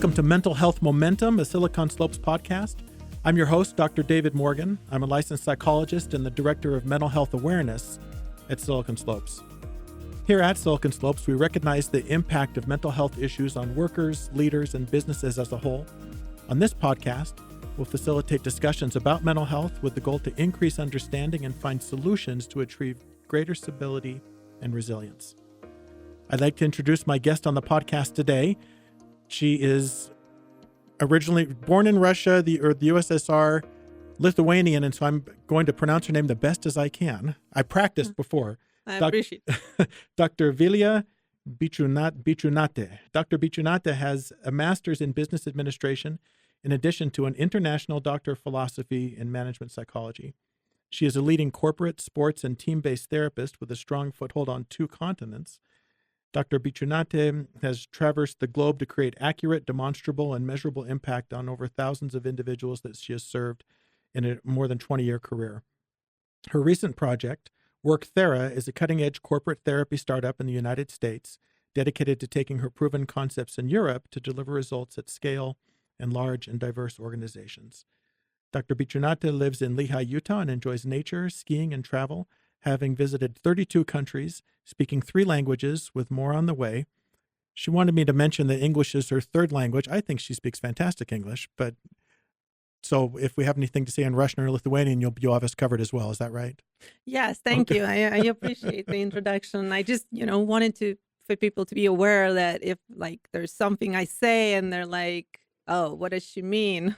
Welcome to Mental Health Momentum, a Silicon Slopes podcast. I'm your host, Dr. David Morgan. I'm a licensed psychologist and the director of mental health awareness at Silicon Slopes. Here at Silicon Slopes, we recognize the impact of mental health issues on workers, leaders, and businesses as a whole. On this podcast, we'll facilitate discussions about mental health with the goal to increase understanding and find solutions to achieve greater stability and resilience. I'd like to introduce my guest on the podcast today. She is originally born in Russia, the USSR, Lithuanian, and so I'm going to pronounce her name the best as I can. I practiced before. I appreciate it. Dr. Vilija Biciunaite. Dr. Biciunaite has a master's in business administration in addition to an international doctor of philosophy and management psychology. She is a leading corporate, sports, and team-based therapist with a strong foothold on 2 continents. Dr. Biciunaite has traversed the globe to create accurate, demonstrable, and measurable impact on over thousands of individuals that she has served in a more than 20-year career. Her recent project, WorkThera, is a cutting-edge corporate therapy startup in the United States dedicated to taking her proven concepts in Europe to deliver results at scale in large and diverse organizations. Dr. Biciunaite lives in Lehi, Utah, and enjoys nature, skiing, and travel, having visited 32 countries, speaking 3 languages, with more on the way. She wanted me to mention that English is her 3rd language. I think she speaks fantastic English, but so if we have anything to say in Russian or Lithuanian, you'll have us covered as well. Is that right? Yes, thank you. I appreciate the introduction. I just, wanted for people to be aware that if there's something I say and they're like, oh, what does she mean?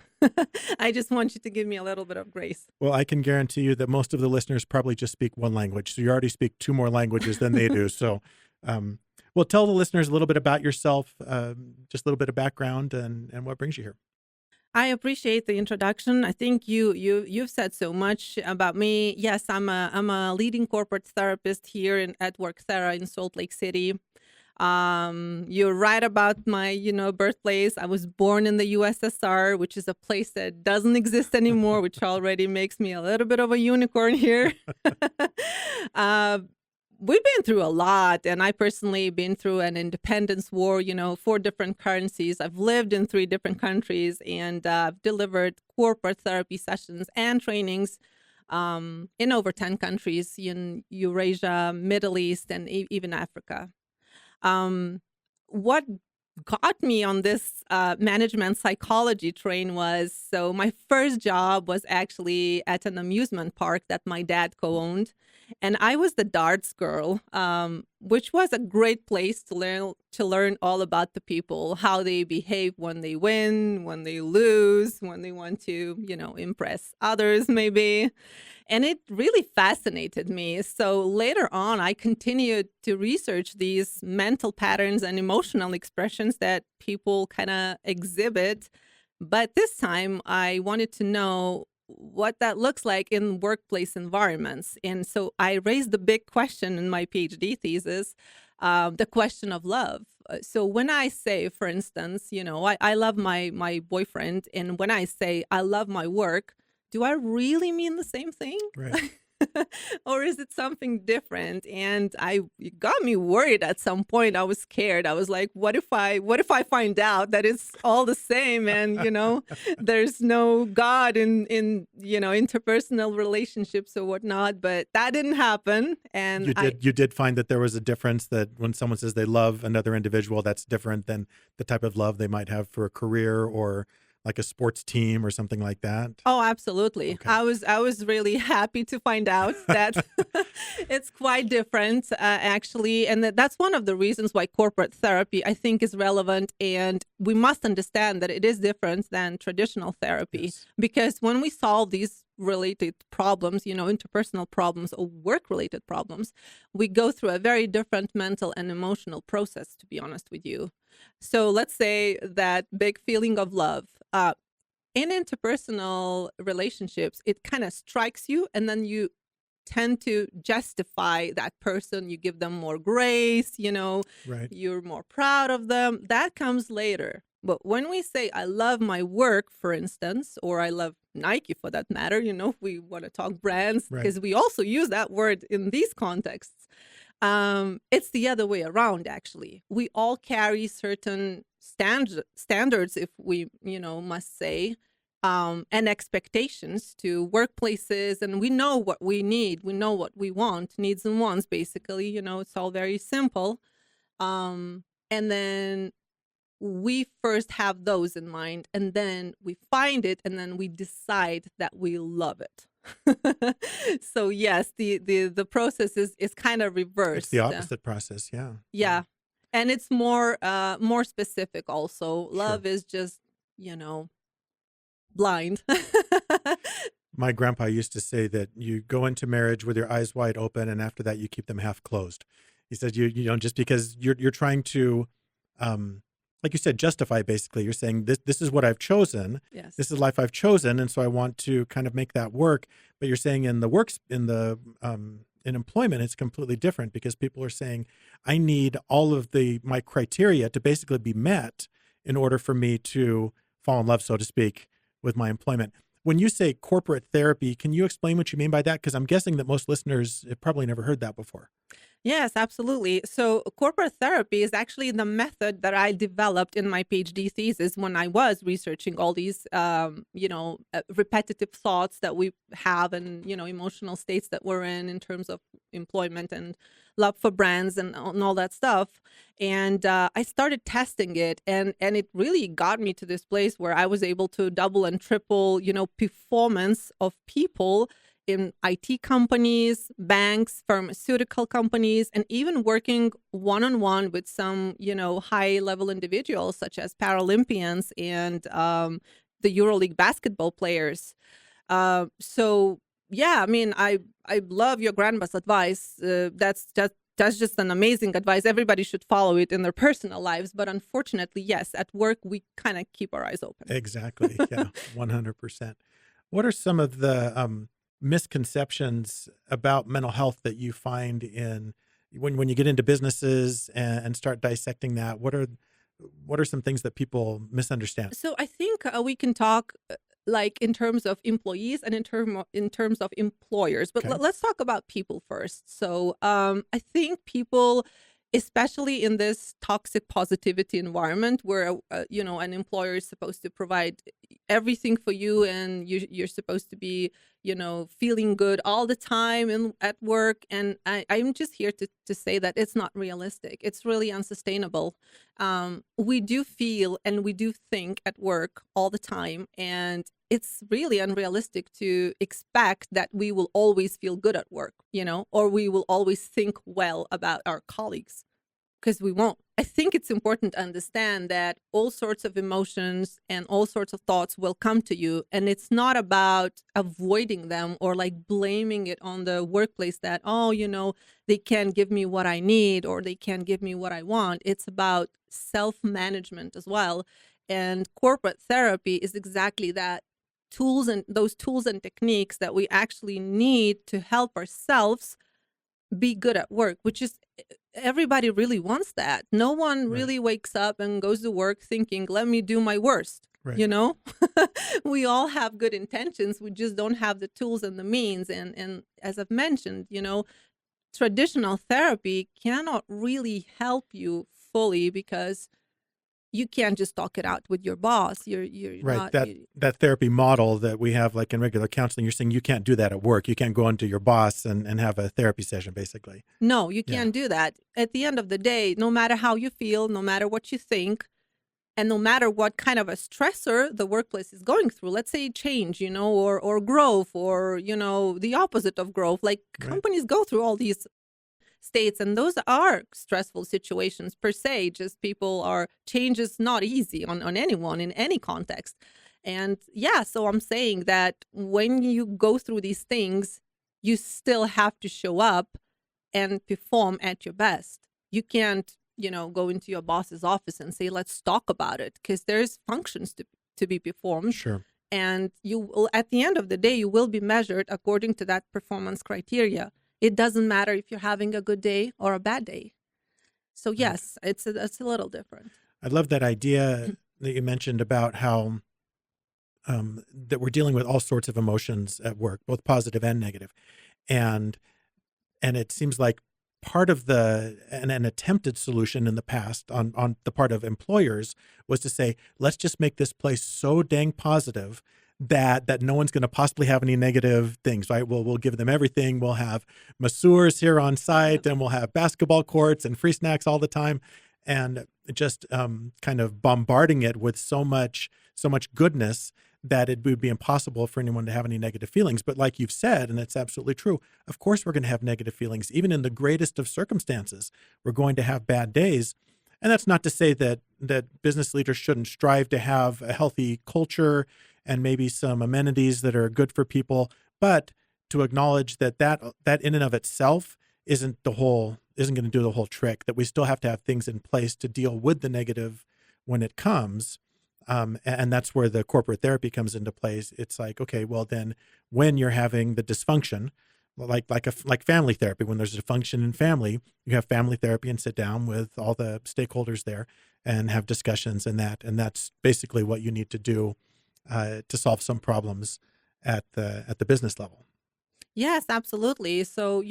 I just want you to give me a little bit of grace. Well, I can guarantee you that most of the listeners probably just speak 1 language. So you already speak 2 more languages than they do. So, well, tell the listeners a little bit about yourself, just a little bit of background and what brings you here. I appreciate the introduction. I think you've said so much about me. Yes, I'm a leading corporate therapist here at WorkThera in Salt Lake City. You're right about my, birthplace. I was born in the USSR, which is a place that doesn't exist anymore, which already makes me a little bit of a unicorn here. We've been through a lot, and I personally been through an independence war, 4 different currencies. I've lived in 3 different countries, and I've delivered corporate therapy sessions and trainings in over 10 countries in Eurasia, Middle East, and even Africa. What got me on this management psychology train was, so my first job was actually at an amusement park that my dad co-owned. And I was the darts girl, which was a great place to learn all about the people, how they behave when they win, when they lose, when they want to, impress others maybe. And it really fascinated me. So later on, I continued to research these mental patterns and emotional expressions that people kind of exhibit. But this time, I wanted to know what that looks like in workplace environments. And so I raised the big question in my PhD thesis, the question of love. So when I say, for instance, I love my boyfriend, and when I say I love my work, do I really mean the same thing? Right. Or is it something different? And it got me worried at some point. I was scared. I was like, what if I find out that it's all the same and, there's no God in interpersonal relationships or whatnot, but that didn't happen. And you did find that there was a difference, that when someone says they love another individual, that's different than the type of love they might have for a career or like a sports team or something like that? Oh, absolutely. Okay. I was really happy to find out that it's quite different, actually. And that's one of the reasons why corporate therapy, I think, is relevant. And we must understand that it is different than traditional therapy. Yes. Because when we solve these related problems, interpersonal problems or work-related problems, we go through a very different mental and emotional process, to be honest with you. So let's say that big feeling of love. In interpersonal relationships, it kind of strikes you, and then you tend to justify that person. You give them more grace, Right. You're more proud of them. That comes later. But when we say, I love my work, for instance, or I love Nike for that matter, we want to talk brands, because we also use that word in these contexts. It's the other way around, actually. We all carry certain standards, if we, must say, and expectations to workplaces. And we know what we need. We know what we want, needs and wants, basically. It's all very simple. And then we first have those in mind, and then we find it, and then we decide that we love it. So yes, the process is kind of reversed. It's the opposite process. Yeah. Yeah. And it's more specific also. Love Sure. is just, blind. My grandpa used to say that you go into marriage with your eyes wide open, and after that you keep them half closed. He said, just because you're trying to, like you said, justify, basically. You're saying this is what I've chosen. Yes. This is the life I've chosen, and so I want to kind of make that work. But you're saying in employment, it's completely different, because people are saying, I need all of my criteria to basically be met in order for me to fall in love, so to speak, with my employment. When you say corporate therapy, can you explain what you mean by that? Because I'm guessing that most listeners have probably never heard that before. Yes, absolutely. So corporate therapy is actually the method that I developed in my PhD thesis when I was researching all these, repetitive thoughts that we have, and, emotional states that we're in terms of employment and love for brands and all that stuff. And I started testing it, and it really got me to this place where I was able to double and triple, performance of people in IT companies, banks, pharmaceutical companies, and even working one-on-one with some, high-level individuals such as Paralympians and the EuroLeague basketball players. So yeah, I mean, I love your grandma's advice. That's just an amazing advice. Everybody should follow it in their personal lives. But unfortunately, yes, at work, we kind of keep our eyes open. Exactly. Yeah, 100%. What are some of the misconceptions about mental health that you find when you get into businesses and start dissecting that? What are some things that people misunderstand? So I think we can talk like in terms of employees and in terms of employers, but Okay. let's talk about people first. So I think people, especially in this toxic positivity environment where an employer is supposed to provide everything for you, and you're supposed to be feeling good all the time at work. And I'm just here to say that it's not realistic. It's really unsustainable. We do feel and we do think at work all the time, and it's really unrealistic to expect that we will always feel good at work, or we will always think well about our colleagues, because we won't. I think it's important to understand that all sorts of emotions and all sorts of thoughts will come to you, and it's not about avoiding them or like blaming it on the workplace that, they can't give me what I need or they can't give me what I want. It's about self-management as well. And corporate therapy is exactly that. Those tools and techniques that we actually need to help ourselves be good at work, which is everybody really wants that. No one Right. really wakes up and goes to work thinking, let me do my worst. Right. We all have good intentions. We just don't have the tools and the means. And as I've mentioned, traditional therapy cannot really help you fully, because you can't just talk it out with your boss. You're Right. not. That therapy model that we have, like in regular counseling, you're saying you can't do that at work. You can't go into your boss and have a therapy session, basically. No, you Yeah. can't do that. At the end of the day, no matter how you feel, no matter what you think, and no matter what kind of a stressor the workplace is going through, let's say change, or growth, or, the opposite of growth, like Right. companies go through all these states, and those are stressful situations per se. Just change is not easy on anyone in any context. And yeah, so I'm saying that when you go through these things, you still have to show up and perform at your best. You can't, go into your boss's office and say, let's talk about it, because there's functions to be performed. Sure. And you will, at the end of the day, you will be measured according to that performance criteria. It doesn't matter if you're having a good day or a bad day. So yes, it's a little different. I love that idea that you mentioned about how that we're dealing with all sorts of emotions at work, both positive and negative. And it seems like part of an attempted solution in the past on the part of employers was to say, let's just make this place so dang positive that no one's going to possibly have any negative things, right? We'll give them everything. We'll have masseurs here on site, and we'll have basketball courts and free snacks all the time, and just kind of bombarding it with so much goodness that it would be impossible for anyone to have any negative feelings. But like you've said, and it's absolutely true, of course we're going to have negative feelings. Even in the greatest of circumstances, we're going to have bad days. And that's not to say that business leaders shouldn't strive to have a healthy culture and maybe some amenities that are good for people, but to acknowledge that in and of itself isn't going to do the whole trick, that we still have to have things in place to deal with the negative when it comes. And that's where the corporate therapy comes into place. It's like, okay, well then when you're having the dysfunction, like family therapy, when there's a dysfunction in family, you have family therapy and sit down with all the stakeholders there and have discussions and that's basically what you need to do to solve some problems at the business level. Yes, absolutely. So,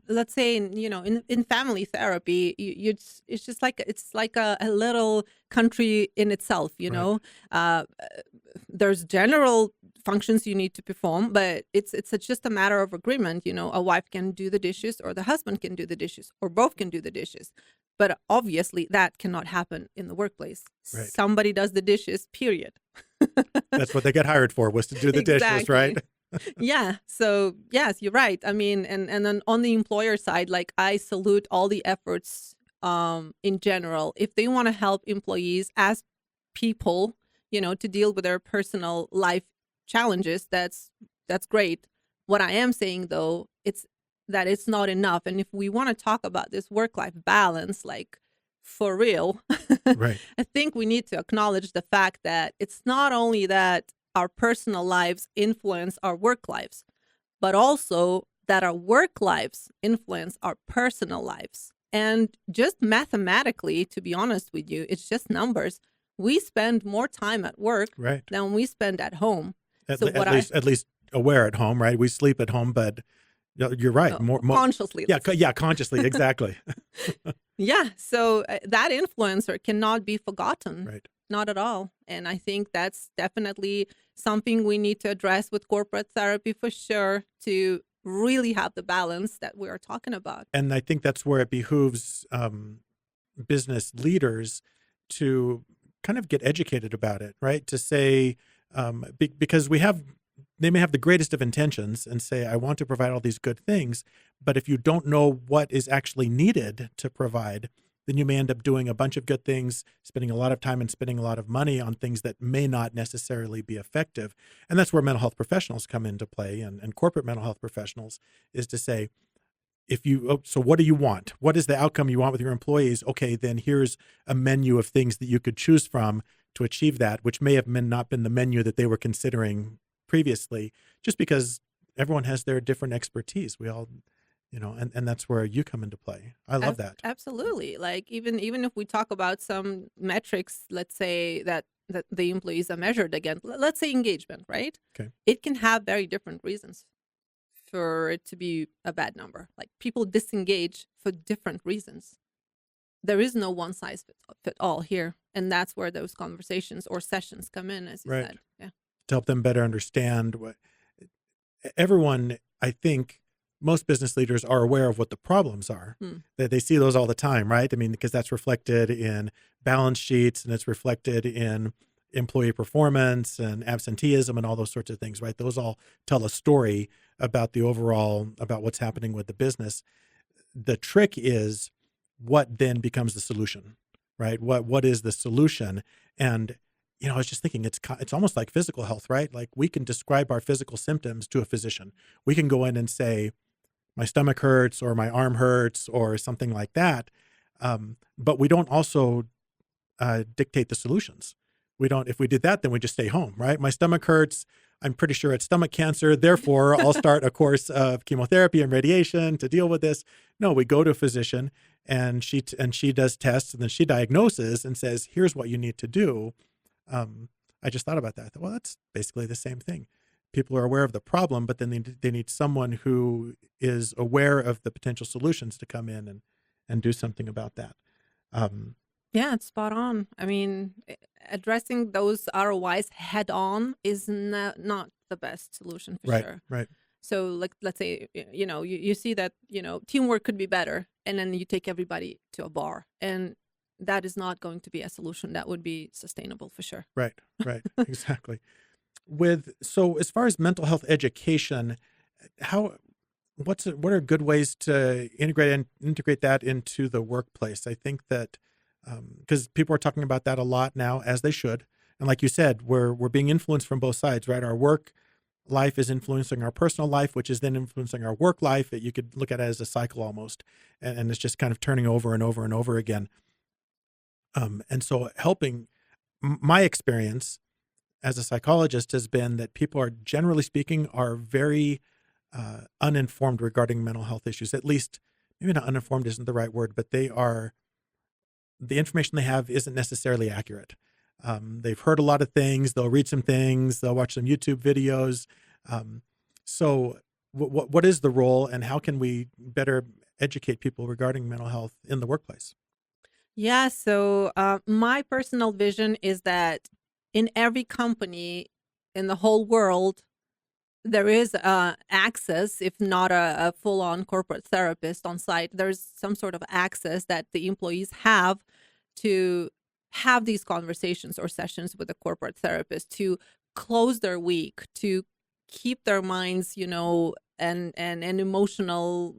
let's say, in family therapy, it's just like, it's like a little country in itself, there's general functions you need to perform, but it's just a matter of agreement. A wife can do the dishes, or the husband can do the dishes, or both can do the dishes. But obviously that cannot happen in the workplace. Right. Somebody does the dishes, period. That's what they get hired for, was to do the dishes, right? Yeah. So yes, you're right. I mean, and then on the employer side, like, I salute all the efforts in general. If they want to help employees as people, to deal with their personal life challenges, that's great. What I am saying though, it's not enough. And if we want to talk about this work-life balance, like for real, right, I think we need to acknowledge the fact that it's not only that our personal lives influence our work lives, but also that our work lives influence our personal lives. And just mathematically, to be honest with you, it's just numbers. We spend more time at work right, than we spend at home. at least aware at home, right? We sleep at home, but you're right. More consciously. Yeah, consciously, exactly. Yeah. So that influencer cannot be forgotten. Right. Not at all. And I think that's definitely something we need to address with corporate therapy for sure, to really have the balance that we are talking about. And I think that's where it behooves business leaders to kind of get educated about it, right? To say, because they may have the greatest of intentions and say, I want to provide all these good things, but if you don't know what is actually needed to provide, then you may end up doing a bunch of good things, spending a lot of time and spending a lot of money on things that may not necessarily be effective. And that's where mental health professionals come into play, and corporate mental health professionals, is to say, so what do you want? What is the outcome you want with your employees? Okay, then here's a menu of things that you could choose from to achieve that, which may have not been the menu that they were considering previously, just because everyone has their different expertise. We all, and that's where you come into play. I love that. Absolutely. Like, even if we talk about some metrics, let's say that the employees are measured against, let's say engagement, right? Okay. It can have very different reasons for it to be a bad number. Like, people disengage for different reasons. There is no one size fit all here. And that's where those conversations or sessions come in, as you right. said. Yeah. To help them better understand everyone, I think most business leaders are aware of what the problems are. They see those all the time, right? I mean, because that's reflected in balance sheets, and it's reflected in employee performance and absenteeism and all those sorts of things, right? Those all tell a story about about what's happening with the business. The trick is what then becomes the solution, right? What is the solution? And I was just thinking, it's almost like physical health, right? Like, we can describe our physical symptoms to a physician. We can go in and say, my stomach hurts, or my arm hurts, or something like that. But we don't also dictate the solutions. If we did that, then we just stay home, right? My stomach hurts. I'm pretty sure it's stomach cancer. Therefore, I'll start a course of chemotherapy and radiation to deal with this. No, we go to a physician, and she does tests, and then she diagnoses and says, here's what you need to do. I just thought about that. I thought, well, that's basically the same thing. people are aware of the problem, but then they need someone who is aware of the potential solutions to come in and do something about that. Yeah, it's spot on. I mean, addressing those ROIs head on is not the best solution for Right, sure. right. So, like, let's say, you see that, teamwork could be better, and then you take everybody to a bar, and that is not going to be a solution that would be sustainable for sure. Right, right, exactly. So as far as mental health education, what are good ways to integrate that into the workplace? I think that because people are talking about that a lot now, as they should, and like you said, we're being influenced from both sides, right? Our work life is influencing our personal life, which is then influencing our work life. You could look at it as a cycle almost, and it's just kind of turning over and over and over again. And so my experience as a psychologist has been that people are, generally speaking, are very uninformed regarding mental health issues. At least, maybe not uninformed isn't the right word, but the information they have isn't necessarily accurate. They've heard a lot of things. They'll read some things. They'll watch some YouTube videos. So what is the role, and how can we better educate people regarding mental health in the workplace? Yeah, so my personal vision is that in every company in the whole world, there is access, if not a full-on corporate therapist on site. There's some sort of access that the employees have to have these conversations or sessions with a corporate therapist to close their week, to keep their minds, and emotional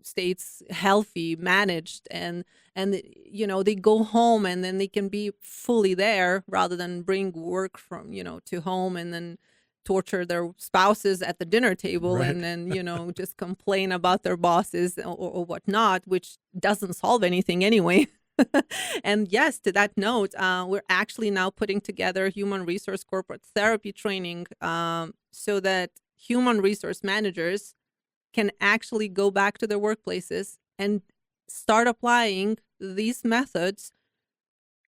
states healthy, managed, and they go home and then they can be fully there rather than bring work from to home and then torture their spouses at the dinner table, Right. and then just complain about their bosses or whatnot, which doesn't solve anything anyway. And yes, to that note, we're actually now putting together human resource corporate therapy training, so that human resource managers can actually go back to their workplaces and start applying these methods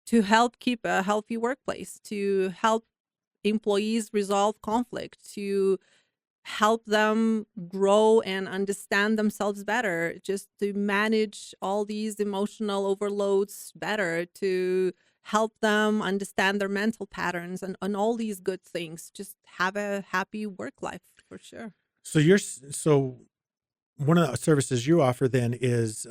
to help keep a healthy workplace, to help employees resolve conflict, to help them grow and understand themselves better, just to manage all these emotional overloads better, to help them understand their mental patterns and all these good things. Just have a happy work life for sure. So one of the services you offer then is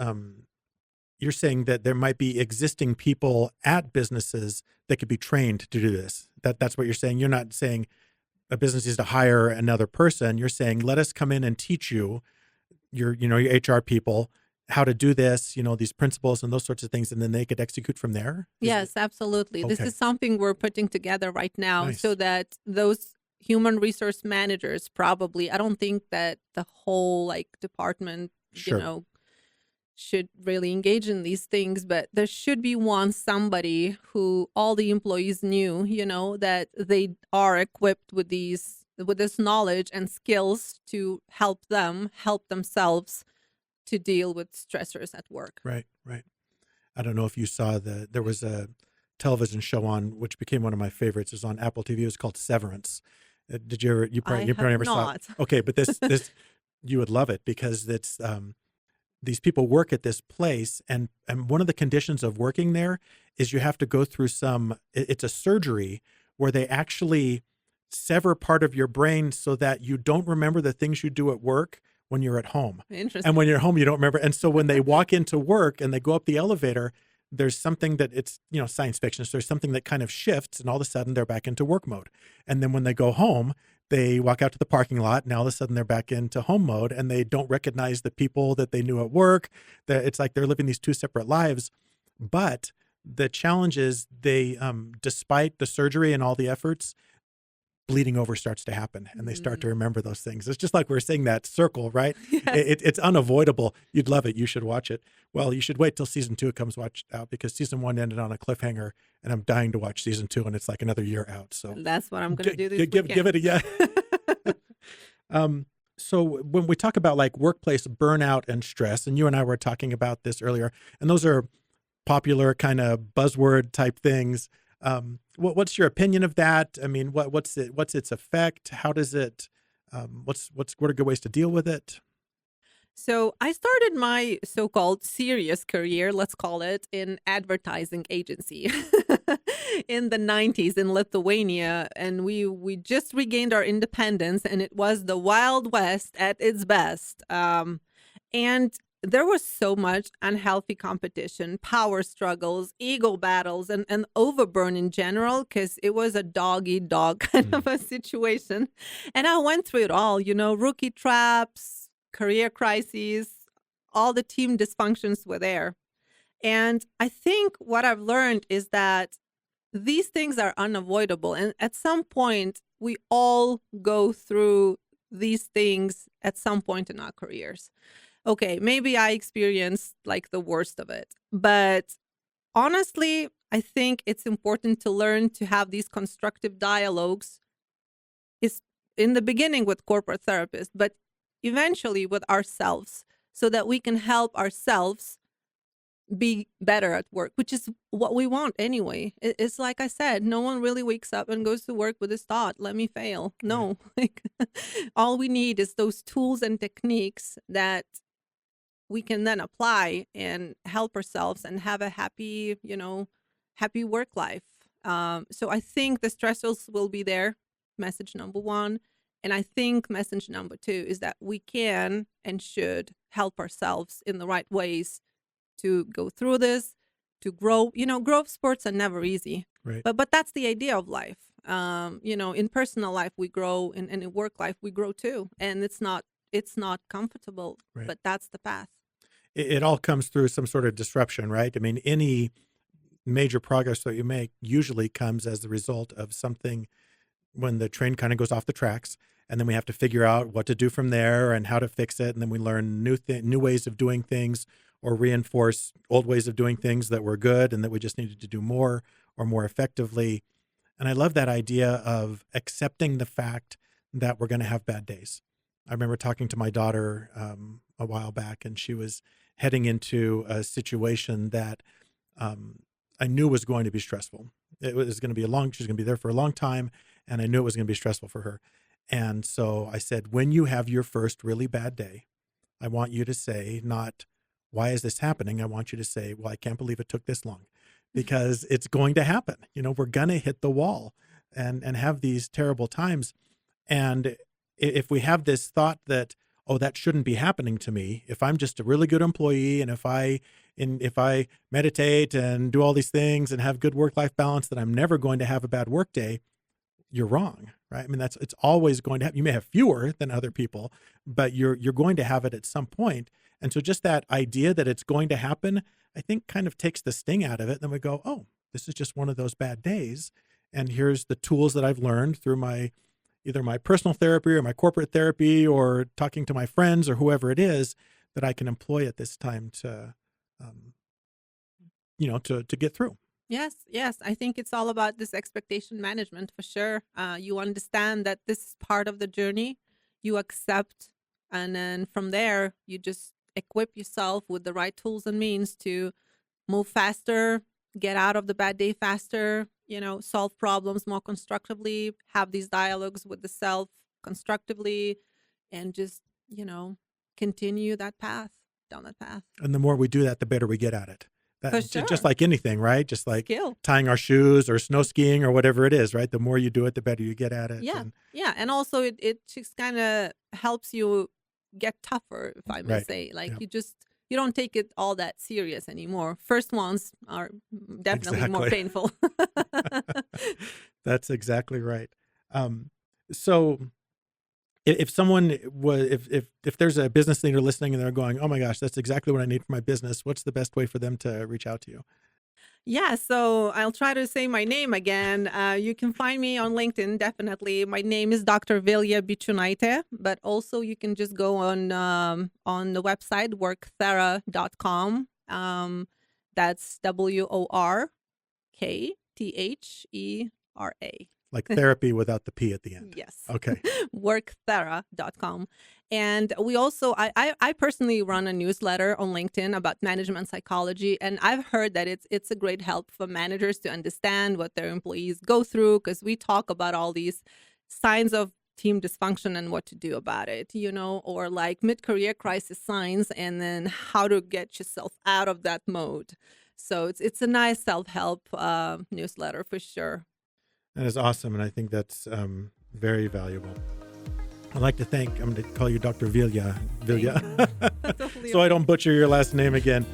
you're saying that there might be existing people at businesses that could be trained to do this. That's what you're saying. You're not saying a business is to hire another person. You're saying, let us come in and teach you, your HR people, how to do this, these principles and those sorts of things, and then they could execute from there? Yes, absolutely. This Okay. is something we're putting together right now. Nice. So that those human resource managers, probably, I don't think that the whole department, Sure. should really engage in these things, but there should be somebody who all the employees knew, that they are equipped with this knowledge and skills to help themselves to deal with stressors at work. Right. I don't know if you saw there was a television show on, which became one of my favorites. It was on Apple TV. It was called Severance. Did you ever, you I probably have never saw it? not. Okay. But this, you would love it, because it's, these people work at this place, and one of the conditions of working there is you have to go through it's a surgery where they actually sever part of your brain so that you don't remember the things you do at work when you're at home. Interesting. And when you're home, you don't remember. And so when they walk into work and they go up the elevator, there's something that it's, science fiction. So there's something that kind of shifts, and all of a sudden they're back into work mode. And then when they go home, they walk out to the parking lot, and all of a sudden they're back into home mode, and they don't recognize the people that they knew at work. It's like they're living these two separate lives. But the challenge is despite the surgery and all the efforts, bleeding over starts to happen, and they start to remember those things. It's just like we're saying, that circle, right? Yes. It's unavoidable. You'd love it. You should watch it. Well, you should wait till season 2 comes out, because season 1 ended on a cliffhanger, and I'm dying to watch season 2, and it's like another year out. So That's what I'm going to do this give it a yeah. So when we talk about workplace burnout and stress, and you and I were talking about this earlier, and those are popular kind of buzzword type things. What's your opinion of that? I mean, what's its effect? How does it What are good ways to deal with it? So I started my so-called serious career, let's call it, in advertising agency in the 90s in Lithuania. And we just regained our independence, and it was the Wild West at its best. And there was so much unhealthy competition, power struggles, ego battles, and overburn in general, because it was a dog-eat-dog kind of a situation. And I went through it all, rookie traps, career crises, all the team dysfunctions were there. And I think what I've learned is that these things are unavoidable. And at some point, we all go through these things at some point in our careers. Okay, maybe I experienced like the worst of it. But honestly, I think it's important to learn to have these constructive dialogues is in the beginning with corporate therapists, but eventually with ourselves, so that we can help ourselves be better at work, which is what we want anyway. It's like I said, no one really wakes up and goes to work with this thought, let me fail. No, like all we need is those tools and techniques that we can then apply and help ourselves and have a happy, happy work life. So I think the stressors will be there, message number one. And I think message number two is that we can and should help ourselves in the right ways to go through this, to grow. Growth spurts are never easy, Right. but that's the idea of life. In personal life we grow, and in work life we grow too. And it's not comfortable, Right. but that's the path. It all comes through some sort of disruption, right? I mean, any major progress that you make usually comes as the result of something when the train kind of goes off the tracks, and then we have to figure out what to do from there and how to fix it. And then we learn new ways of doing things, or reinforce old ways of doing things that were good and that we just needed to do more or more effectively. And I love that idea of accepting the fact that we're going to have bad days. I remember talking to my daughter a while back, and she was heading into a situation that I knew was going to be stressful. It was going to be she was going to be there for a long time, and I knew it was going to be stressful for her. And so I said, when you have your first really bad day, I want you to say, not, why is this happening? I want you to say, well, I can't believe it took this long, because it's going to happen. We're going to hit the wall and have these terrible times. And if we have this thought that, oh, that shouldn't be happening to me, if I'm just a really good employee, and if I meditate and do all these things and have good work-life balance, that I'm never going to have a bad work day, you're wrong, right? I mean, it's always going to happen. You may have fewer than other people, but you're going to have it at some point. And so just that idea that it's going to happen, I think kind of takes the sting out of it. Then we go, oh, this is just one of those bad days. And here's the tools that I've learned through either my personal therapy or my corporate therapy, or talking to my friends or whoever it is, that I can employ at this time to get through. Yes. I think it's all about this expectation management for sure. You understand that this is part of the journey, you accept, and then from there, you just equip yourself with the right tools and means to move faster, get out of the bad day faster, solve problems more constructively, have these dialogues with the self constructively, and just, continue down that path. And the more we do that, the better we get at it. For sure. Just like anything, right? Just like Skill. tying our shoes or snow skiing or whatever it is, right? The more you do it, the better you get at it. Yeah. And also it just kind of helps you get tougher, if I may Right. say. Like Yeah. you don't take it all that serious anymore. First ones are definitely more Exactly. painful. That's exactly right. So if someone was, if there's a business leader listening and they're going, oh my gosh, that's exactly what I need for my business, what's the best way for them to reach out to you? Yeah, so I'll try to say my name again. You can find me on LinkedIn, definitely. My name is Dr. Vilija Biciunaite, but also you can just go on the website, WorkThera.com. That's WorkThera. Like therapy without the P at the end. Yes. Okay. WorkThera.com. And we also, I personally run a newsletter on LinkedIn about management psychology. And I've heard that it's a great help for managers to understand what their employees go through, because we talk about all these signs of team dysfunction and what to do about it, or like mid-career crisis signs and then how to get yourself out of that mode. So it's a nice self-help newsletter for sure. That is awesome, and I think that's very valuable. I'd like to thank, I'm going to call you Dr. Vilija, so I don't butcher your last name again.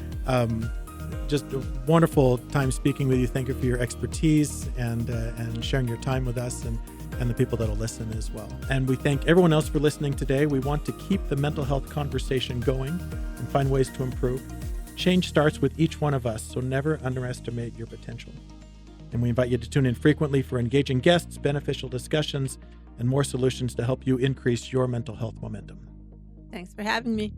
Just a wonderful time speaking with you. Thank you for your expertise and sharing your time with us and the people that will listen as well. And we thank everyone else for listening today. We want to keep the mental health conversation going and find ways to improve. Change starts with each one of us, so never underestimate your potential. And we invite you to tune in frequently for engaging guests, beneficial discussions, and more solutions to help you increase your mental health momentum. Thanks for having me.